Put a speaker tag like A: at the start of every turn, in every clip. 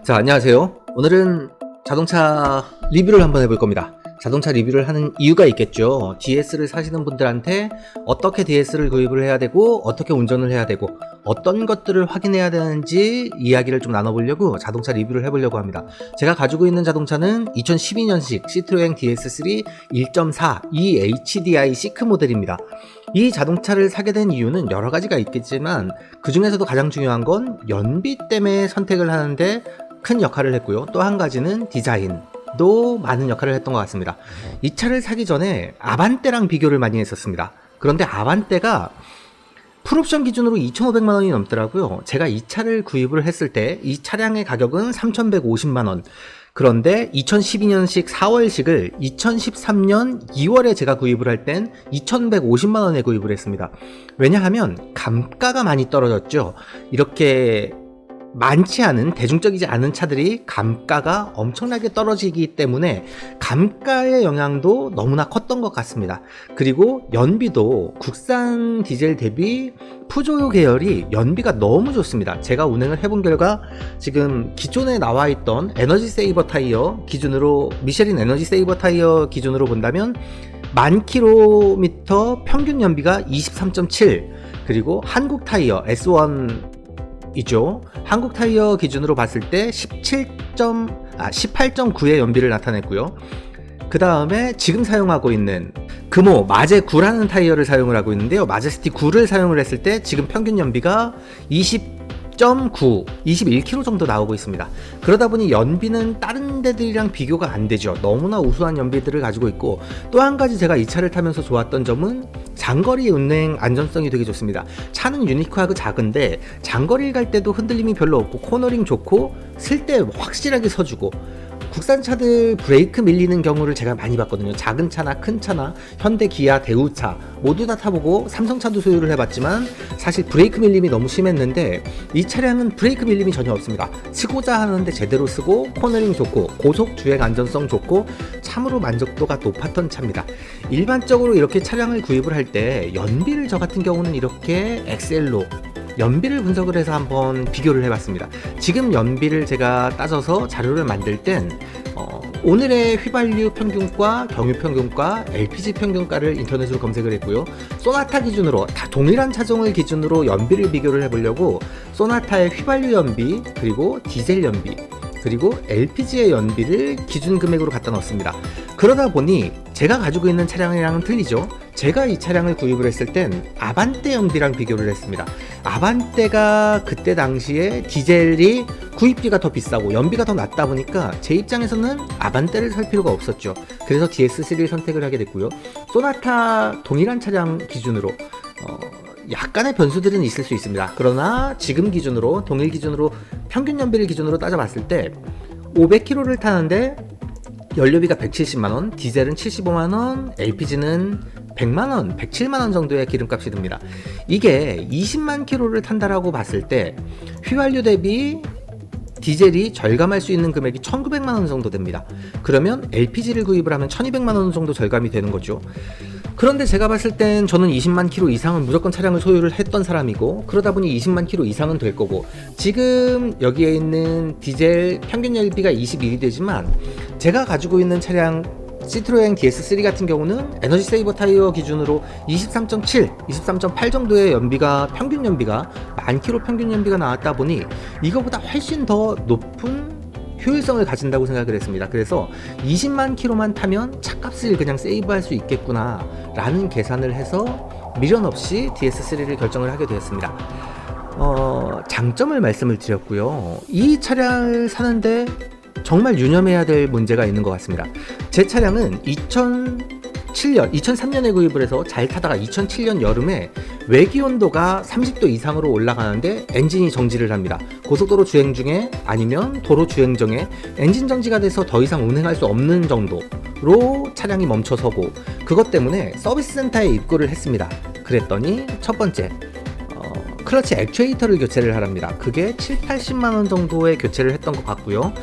A: 자, 안녕하세요. 오늘은 자동차 리뷰를 한번 해볼 겁니다. 자동차 리뷰를 하는 이유가 있겠죠. DS를 사시는 분들한테 어떻게 DS를 구입을 해야 되고 어떻게 운전을 해야 되고 어떤 것들을 확인해야 되는지 이야기를 좀 나눠보려고 자동차 리뷰를 해보려고 합니다. 제가 가지고 있는 자동차는 2012년식 시트로엥 DS3 1.4 eHDI 시크 모델입니다. 이 자동차를 사게 된 이유는 여러 가지가 있겠지만 그 중에서도 가장 중요한 건 연비 때문에 선택을 하는데 큰 역할을 했고요. 또 한 가지는 디자인도 많은 역할을 했던 것 같습니다. 이 차를 사기 전에 아반떼랑 비교를 많이 했었습니다. 그런데 아반떼가 풀옵션 기준으로 2,500만 원이 넘더라고요. 제가 이 차를 구입을 했을 때 이 차량의 가격은 3,150만 원. 그런데 2012년식 4월식을 2013년 2월에 제가 구입을 할 땐 2,150만 원에 구입을 했습니다. 왜냐하면 감가가 많이 떨어졌죠. 이렇게 많지 않은, 대중적이지 않은 차들이 감가가 엄청나게 떨어지기 때문에 감가의 영향도 너무나 컸던 것 같습니다. 그리고 연비도 국산 디젤 대비 푸조 계열이 연비가 너무 좋습니다. 제가 운행을 해본 결과 지금 기존에 나와 있던 에너지 세이버 타이어 기준으로, 미쉐린 에너지 세이버 타이어 기준으로 본다면 10,000km 평균 연비가 23.7, 그리고 한국 타이어 S1 이죠. 한국 타이어 기준으로 봤을 때 18.9의 연비를 나타냈고요. 그 다음에 지금 사용하고 있는 금호 마제 9라는 타이어를 사용을 하고 있는데요. 마제스티 9를 사용을 했을 때 지금 평균 연비가 20.9, 21km 정도 나오고 있습니다. 그러다 보니 연비는 다른 데들이랑 비교가 안 되죠. 너무나 우수한 연비들을 가지고 있고, 또 한 가지 제가 이 차를 타면서 좋았던 점은 장거리 운행 안전성이 되게 좋습니다. 차는 유니크하고 작은데 장거리를 갈 때도 흔들림이 별로 없고 코너링 좋고 쓸 때 확실하게 서주고, 국산 차들 브레이크 밀리는 경우를 제가 많이 봤거든요. 작은 차나 큰 차나 현대, 기아, 대우차 모두 다 타보고 삼성차도 소유를 해봤지만 사실 브레이크 밀림이 너무 심했는데 이 차량은 브레이크 밀림이 전혀 없습니다. 쓰고자 하는데 제대로 쓰고 코너링 좋고 고속 주행 안전성 좋고 참으로 만족도가 높았던 차입니다. 일반적으로 이렇게 차량을 구입을 할 때 연비를, 저 같은 경우는 이렇게 엑셀로 연비를 분석을 해서 한번 비교를 해봤습니다. 지금 연비를 제가 따져서 자료를 만들 땐 오늘의 휘발유 평균가, 경유 평균가, LPG 평균가를 인터넷으로 검색을 했고요. 소나타 기준으로, 다 동일한 차종을 기준으로 연비를 비교를 해보려고 소나타의 휘발유 연비, 그리고 디젤 연비, 그리고 LPG의 연비를 기준 금액으로 갖다 넣었습니다. 그러다 보니 제가 가지고 있는 차량이랑은 틀리죠. 제가 이 차량을 구입을 했을 땐 아반떼 연비랑 비교를 했습니다. 아반떼가 그때 당시에 디젤이 구입비가 더 비싸고 연비가 더 낮다 보니까 제 입장에서는 아반떼를 살 필요가 없었죠. 그래서 DS3를 선택을 하게 됐고요. 소나타 동일한 차량 기준으로 약간의 변수들은 있을 수 있습니다. 그러나 지금 기준으로, 동일 기준으로, 평균 연비를 기준으로 따져봤을 때 500km를 타는데 연료비가 170만원, 디젤은 75만원, LPG는 100만원, 107만원 정도의 기름값이 듭니다. 이게 20만 킬로를 탄다라고 봤을 때 휘발유 대비 디젤이 절감할 수 있는 금액이 1,900만원 정도 됩니다. 그러면 LPG를 구입을 하면 1,200만원 정도 절감이 되는 거죠. 그런데 제가 봤을 땐 저는 20만 킬로 이상은 무조건 차량을 소유를 했던 사람이고, 그러다 보니 20만 킬로 이상은 될 거고, 지금 여기에 있는 디젤 평균 연비가 21이 되지만 제가 가지고 있는 차량 시트로엥 DS3 같은 경우는 에너지 세이버 타이어 기준으로 23.7, 23.8 정도의 연비가, 평균 연비가 10,000km 평균 연비가 나왔다 보니 이거보다 훨씬 더 높은 효율성을 가진다고 생각을 했습니다. 그래서 20만 킬로만 타면 차값을 그냥 세이브할 수 있겠구나 라는 계산을 해서 미련 없이 DS3를 결정을 하게 되었습니다. 장점을 말씀을 드렸고요. 이 차량을 사는데 정말 유념해야 될 문제가 있는 것 같습니다. 제 차량은 2003년에 구입을 해서 잘 타다가 2007년 여름에 외기 온도가 30도 이상으로 올라가는데 엔진이 정지를 합니다. 고속도로 주행 중에, 아니면 도로 주행 중에 엔진 정지가 돼서 더 이상 운행할 수 없는 정도로 차량이 멈춰서고, 그것 때문에 서비스 센터에 입고를 했습니다. 그랬더니 첫 번째, 클러치 액추에이터를 교체를 하랍니다. 그게 7,80만원 정도의 교체를 했던 것 같고요.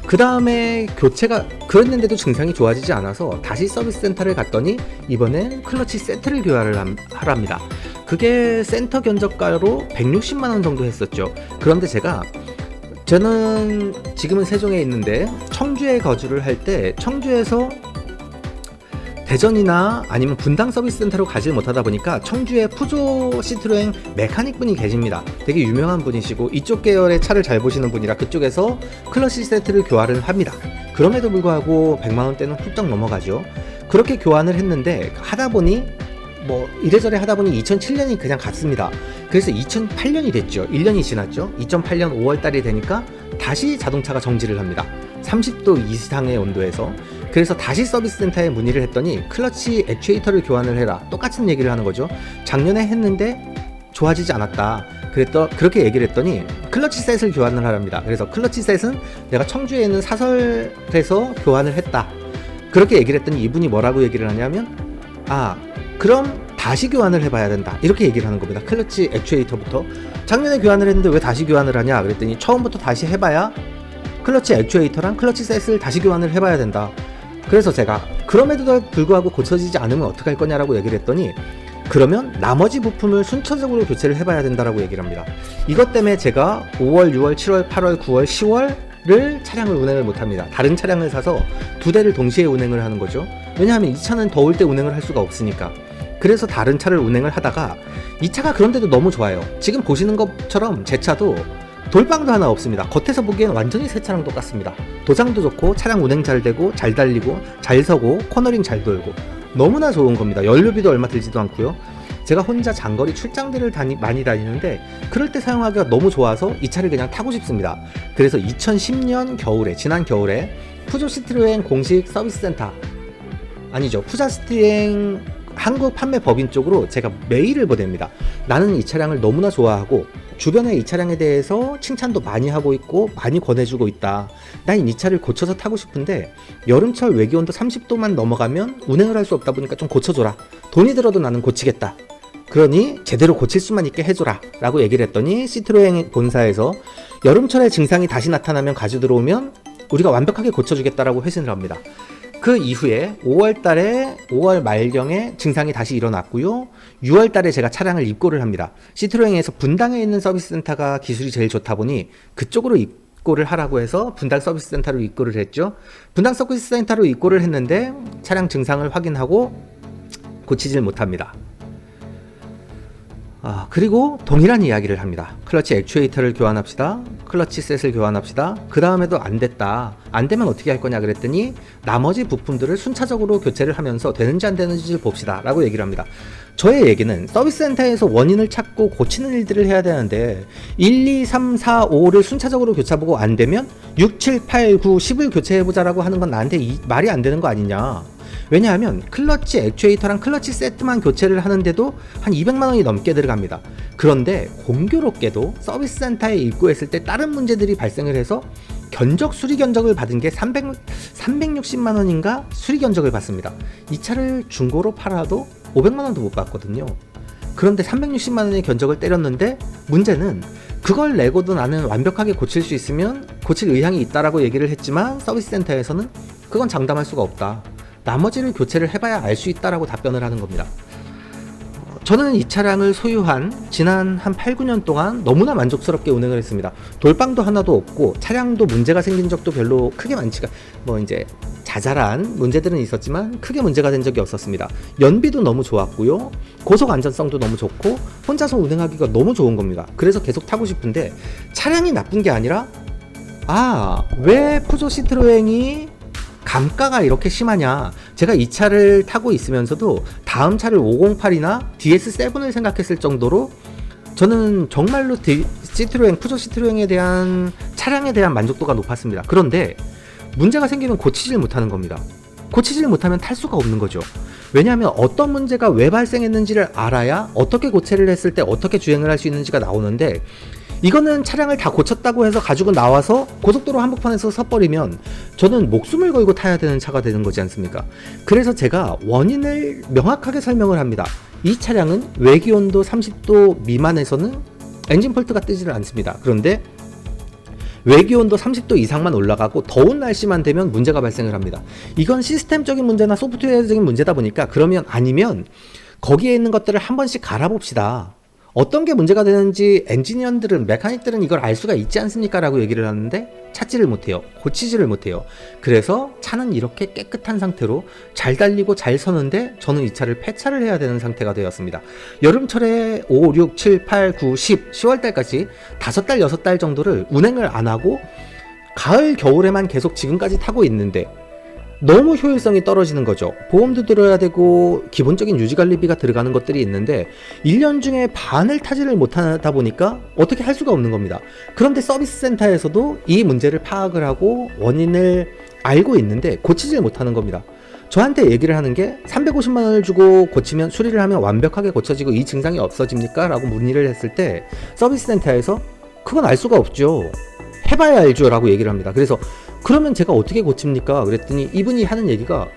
A: 그 다음에 교체가 그랬는데도 증상이 좋아지지 않아서 다시 서비스 센터를 갔더니 이번엔 클러치 세트를 교환을 하랍니다. 그게 센터 견적가로 160만원 정도 했었죠. 그런데 제가 저는 지금은 세종에 있는데 청주에 거주를 할 때 청주에서 대전이나 아니면 분당 서비스 센터로 가지 못하다 보니까 청주에 푸조 시트로엥 메카닉 분이 계십니다. 되게 유명한 분이시고 이쪽 계열의 차를 잘 보시는 분이라 그쪽에서 클러치 세트를 교환을 합니다. 그럼에도 불구하고 100만원대는 훌쩍 넘어가죠. 그렇게 교환을 했는데 하다 보니 뭐 이래저래 하다 보니 2007년이 그냥 갔습니다. 그래서 2008년이 됐죠. 1년이 지났죠. 2008년 5월달이 되니까 다시 자동차가 정지를 합니다. 30도 이상의 온도에서. 그래서 다시 서비스 센터에 문의를 했더니 클러치 액추에이터를 교환을 해라. 똑같은 얘기를 하는 거죠. 작년에 했는데 좋아지지 않았다. 그렇게 얘기를 했더니 클러치 셋을 교환을 하랍니다. 그래서 클러치 셋은 내가 청주에 있는 사설에서 교환을 했다. 그렇게 얘기를 했더니 이분이 뭐라고 얘기를 하냐면 그럼 다시 교환을 해봐야 된다. 이렇게 얘기를 하는 겁니다. 클러치 액추에이터부터. 작년에 교환을 했는데 왜 다시 교환을 하냐 그랬더니 처음부터 다시 해봐야 클러치 액추에이터랑 클러치 셋을 다시 교환을 해봐야 된다. 그래서 제가 그럼에도 불구하고 고쳐지지 않으면 어떡할 거냐라고 얘기를 했더니 그러면 나머지 부품을 순차적으로 교체를 해봐야 된다라고 얘기를 합니다. 이것 때문에 제가 5월, 6월, 7월, 8월, 9월, 10월을 차량을 운행을 못합니다. 다른 차량을 사서 두 대를 동시에 운행을 하는 거죠. 왜냐하면 이 차는 더울 때 운행을 할 수가 없으니까. 그래서 다른 차를 운행을 하다가 이 차가 그런데도 너무 좋아요. 지금 보시는 것처럼 제 차도 돌방도 하나 없습니다. 겉에서 보기엔 완전히 새 차랑 똑같습니다. 도장도 좋고 차량 운행 잘 되고 잘 달리고 잘 서고 코너링 잘 돌고 너무나 좋은 겁니다. 연료비도 얼마 들지도 않고요. 제가 혼자 장거리 출장들을 많이 다니는데 그럴 때 사용하기가 너무 좋아서 이 차를 그냥 타고 싶습니다. 그래서 2010년 겨울에 지난 겨울에 푸조 시트로엥 공식 서비스 센터 아니죠. 푸자 시트로엥 한국 판매 법인 쪽으로 제가 메일을 보냅니다. 나는 이 차량을 너무나 좋아하고 주변에 이 차량에 대해서 칭찬도 많이 하고 있고 많이 권해주고 있다. 난 이 차를 고쳐서 타고 싶은데 여름철 외기온도 30도만 넘어가면 운행을 할 수 없다 보니까 좀 고쳐줘라. 돈이 들어도 나는 고치겠다. 그러니 제대로 고칠 수만 있게 해줘라 라고 얘기를 했더니 시트로엥 본사에서 여름철에 증상이 다시 나타나면 가져 들어오면 우리가 완벽하게 고쳐주겠다라고 회신을 합니다. 그 이후에 5월 말경에 증상이 다시 일어났고요. 6월 달에 제가 차량을 입고를 합니다. 시트로엥에서 분당에 있는 서비스 센터가 기술이 제일 좋다 보니 그쪽으로 입고를 하라고 해서 분당 서비스 센터로 입고를 했죠. 분당 서비스 센터로 입고를 했는데 차량 증상을 확인하고 고치질 못합니다. 그리고 동일한 이야기를 합니다. 클러치 액추에이터를 교환합시다. 클러치 셋을 교환합시다. 그 다음에도 안 됐다. 안 되면 어떻게 할 거냐 그랬더니 나머지 부품들을 순차적으로 교체를 하면서 되는지 안 되는지 봅시다 라고 얘기를 합니다. 저의 얘기는 서비스 센터에서 원인을 찾고 고치는 일들을 해야 되는데 1, 2, 3, 4, 5를 순차적으로 교차보고 안 되면 6, 7, 8, 9, 10을 교체해보자라고 하는 건 나한테 말이 안 되는 거 아니냐. 왜냐하면 클러치 액추에이터랑 클러치 세트만 교체를 하는데도 한 200만원이 넘게 들어갑니다. 그런데 공교롭게도 서비스 센터에 입고했을 때 다른 문제들이 발생을 해서 수리 견적을 받은 게 360만원인가 수리 견적을 받습니다. 이 차를 중고로 팔아도 500만원도 못 받거든요. 그런데 360만원의 견적을 때렸는데 문제는 그걸 내고도 나는 완벽하게 고칠 수 있으면 고칠 의향이 있다라고 얘기를 했지만 서비스 센터에서는 그건 장담할 수가 없다. 나머지를 교체를 해봐야 알 수 있다라고 답변을 하는 겁니다. 저는 이 차량을 소유한 지난 한 8, 9년 동안 너무나 만족스럽게 운행을 했습니다. 돌방도 하나도 없고 차량도 문제가 생긴 적도 별로 크게 많지가 이제 자잘한 문제들은 있었지만 크게 문제가 된 적이 없었습니다. 연비도 너무 좋았고요. 고속 안전성도 너무 좋고 혼자서 운행하기가 너무 좋은 겁니다. 그래서 계속 타고 싶은데 차량이 나쁜 게 아니라 왜 푸조 시트로엥이 감가가 이렇게 심하냐. 제가 이 차를 타고 있으면서도 다음 차를 508이나 DS7을 생각했을 정도로 저는 정말로 시트로엥, 푸조 시트로엥에 대한 차량에 대한 만족도가 높았습니다. 그런데 문제가 생기면 고치질 못하는 겁니다. 고치질 못하면 탈 수가 없는 거죠. 왜냐하면 어떤 문제가 왜 발생했는지를 알아야 어떻게 고체를 했을 때 어떻게 주행을 할 수 있는지가 나오는데 이거는 차량을 다 고쳤다고 해서 가지고 나와서 고속도로 한복판에서 서버리면 저는 목숨을 걸고 타야 되는 차가 되는 거지 않습니까? 그래서 제가 원인을 명확하게 설명을 합니다. 이 차량은 외기온도 30도 미만에서는 엔진 폴트가 뜨지를 않습니다. 그런데 외기온도 30도 이상만 올라가고 더운 날씨만 되면 문제가 발생을 합니다. 이건 시스템적인 문제나 소프트웨어적인 문제다 보니까 그러면 아니면 거기에 있는 것들을 한 번씩 갈아봅시다. 어떤 게 문제가 되는지 엔지니어들은, 메카닉들은 이걸 알 수가 있지 않습니까? 라고 얘기를 하는데 찾지를 못해요. 고치지를 못해요. 그래서 차는 이렇게 깨끗한 상태로 잘 달리고 잘 서는데 저는 이 차를 폐차를 해야 되는 상태가 되었습니다. 여름철에 5, 6, 7, 8, 9, 10, 10월달까지 5달, 6달 정도를 운행을 안 하고 가을, 겨울에만 계속 지금까지 타고 있는데 너무 효율성이 떨어지는 거죠. 보험도 들어야 되고 기본적인 유지관리비가 들어가는 것들이 있는데 1년 중에 반을 타지를 못하다 보니까 어떻게 할 수가 없는 겁니다. 그런데 서비스 센터에서도 이 문제를 파악을 하고 원인을 알고 있는데 고치질 못하는 겁니다. 저한테 얘기를 하는 게 350만 원을 주고 고치면, 수리를 하면 완벽하게 고쳐지고 이 증상이 없어집니까? 라고 문의를 했을 때 서비스 센터에서 그건 알 수가 없죠. 해봐야 알죠 라고 얘기를 합니다. 그래서 그러면 제가 어떻게 고칩니까? 그랬더니 이분이 하는 얘기가,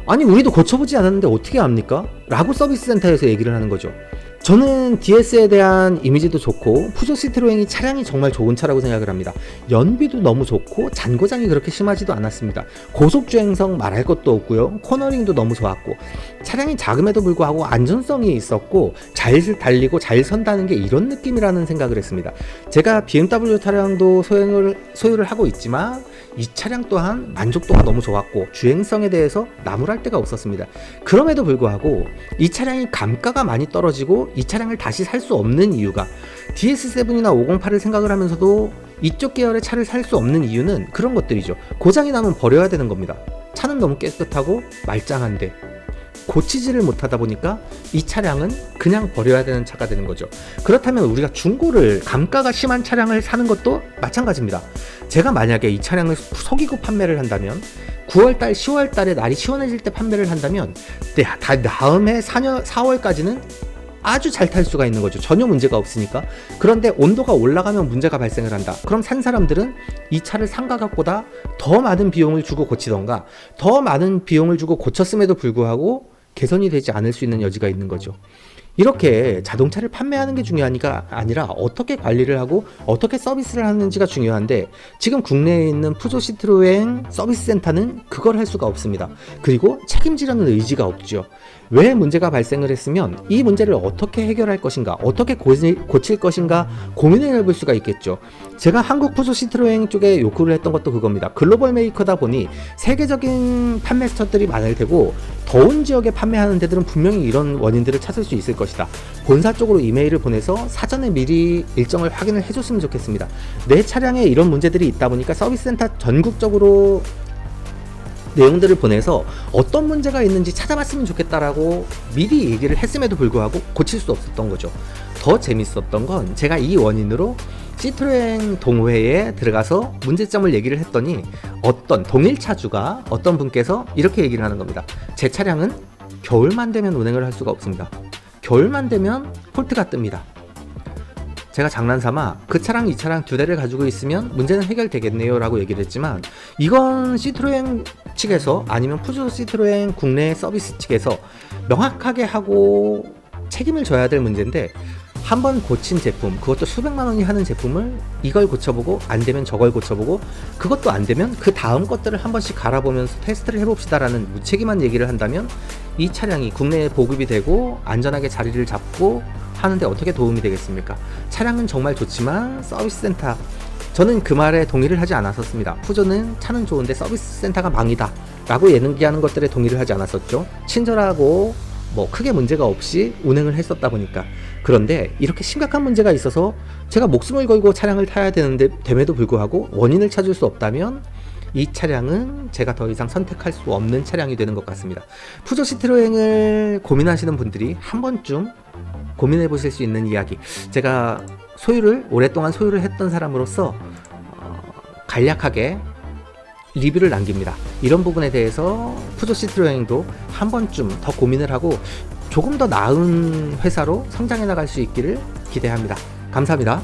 A: 아니 우리도 고쳐보지 않았는데 어떻게 압니까? 라고 서비스 센터에서 얘기를 하는 거죠. 저는 DS에 대한 이미지도 좋고 푸조 시트로행이 차량이 정말 좋은 차라고 생각을 합니다. 연비도 너무 좋고 잔고장이 그렇게 심하지도 않았습니다. 고속주행성 말할 것도 없고요. 코너링도 너무 좋았고 차량이 작음에도 불구하고 안전성이 있었고 잘 달리고 잘 선다는 게 이런 느낌이라는 생각을 했습니다. 제가 BMW 차량도 소유를 하고 있지만 이 차량 또한 만족도가 너무 좋았고 주행성에 대해서 나무랄 데가 없었습니다. 그럼에도 불구하고 이 차량이 감가가 많이 떨어지고 이 차량을 다시 살 수 없는 이유가, DS7이나 508을 생각을 하면서도 이쪽 계열의 차를 살 수 없는 이유는 그런 것들이죠. 고장이 나면 버려야 되는 겁니다. 차는 너무 깨끗하고 말짱한데 고치지를 못하다 보니까 이 차량은 그냥 버려야 되는 차가 되는 거죠. 그렇다면 우리가 중고를, 감가가 심한 차량을 사는 것도 마찬가지입니다. 제가 만약에 이 차량을 속이고 판매를 한다면 9월달, 10월달에 날이 시원해질 때 판매를 한다면 다음해 4월까지는 아주 잘 탈 수가 있는 거죠. 전혀 문제가 없으니까. 그런데 온도가 올라가면 문제가 발생을 한다. 그럼 산 사람들은 이 차를 산 가격보다 더 많은 비용을 주고 고치던가, 더 많은 비용을 주고 고쳤음에도 불구하고 개선이 되지 않을 수 있는 여지가 있는 거죠. 이렇게 자동차를 판매하는 게 중요하니까 아니라 어떻게 관리를 하고 어떻게 서비스를 하는지가 중요한데, 지금 국내에 있는 푸조 시트로엥 서비스 센터는 그걸 할 수가 없습니다. 그리고 책임지려는 의지가 없죠. 왜 문제가 발생을 했으면 이 문제를 어떻게 해결할 것인가, 어떻게 고칠 것인가 고민을 해볼 수가 있겠죠. 제가 한국 푸조 시트로엥 쪽에 요구를 했던 것도 그겁니다. 글로벌 메이커다 보니 세계적인 판매처들이 많을 테고 더운 지역에 판매하는 데들은 분명히 이런 원인들을 찾을 수 있을 것이다. 본사 쪽으로 이메일을 보내서 사전에 미리 일정을 확인을 해줬으면 좋겠습니다. 내 차량에 이런 문제들이 있다 보니까 서비스 센터 전국적으로 내용들을 보내서 어떤 문제가 있는지 찾아봤으면 좋겠다라고 미리 얘기를 했음에도 불구하고 고칠 수 없었던 거죠. 더 재밌었던 건 제가 이 원인으로 시트로엥 동호회에 들어가서 문제점을 얘기를 했더니 어떤 동일 차주가, 어떤 분께서 이렇게 얘기를 하는 겁니다. 제 차량은 겨울만 되면 운행을 할 수가 없습니다. 겨울만 되면 폴트가 뜹니다. 제가 장난삼아 그 차랑 이 차랑 두 대를 가지고 있으면 문제는 해결되겠네요 라고 얘기를 했지만, 이건 시트로엥 측에서, 아니면 푸조 시트로엥 국내 서비스 측에서 명확하게 하고 책임을 져야 될 문제인데, 한번 고친 제품, 그것도 수백만 원이 하는 제품을 이걸 고쳐보고 안 되면 저걸 고쳐보고, 그것도 안 되면 그 다음 것들을 한 번씩 갈아보면서 테스트를 해봅시다 라는 무책임한 얘기를 한다면 이 차량이 국내에 보급이 되고 안전하게 자리를 잡고 하는데 어떻게 도움이 되겠습니까? 차량은 정말 좋지만 서비스 센터, 저는 그 말에 동의를 하지 않았었습니다. 푸조는 차는 좋은데 서비스 센터가 망이다 라고 얘기하는 것들에 동의를 하지 않았었죠. 친절하고 크게 문제가 없이 운행을 했었다 보니까. 그런데 이렇게 심각한 문제가 있어서 제가 목숨을 걸고 차량을 타야 되는데 됨에도 불구하고 원인을 찾을 수 없다면 이 차량은 제가 더 이상 선택할 수 없는 차량이 되는 것 같습니다. 푸조 시트로엥을 고민하시는 분들이 한 번쯤 고민해 보실 수 있는 이야기, 제가 오랫동안 소유를 했던 사람으로서 간략하게 리뷰를 남깁니다. 이런 부분에 대해서 푸조 시트로엥도 한 번쯤 더 고민을 하고 조금 더 나은 회사로 성장해 나갈 수 있기를 기대합니다. 감사합니다.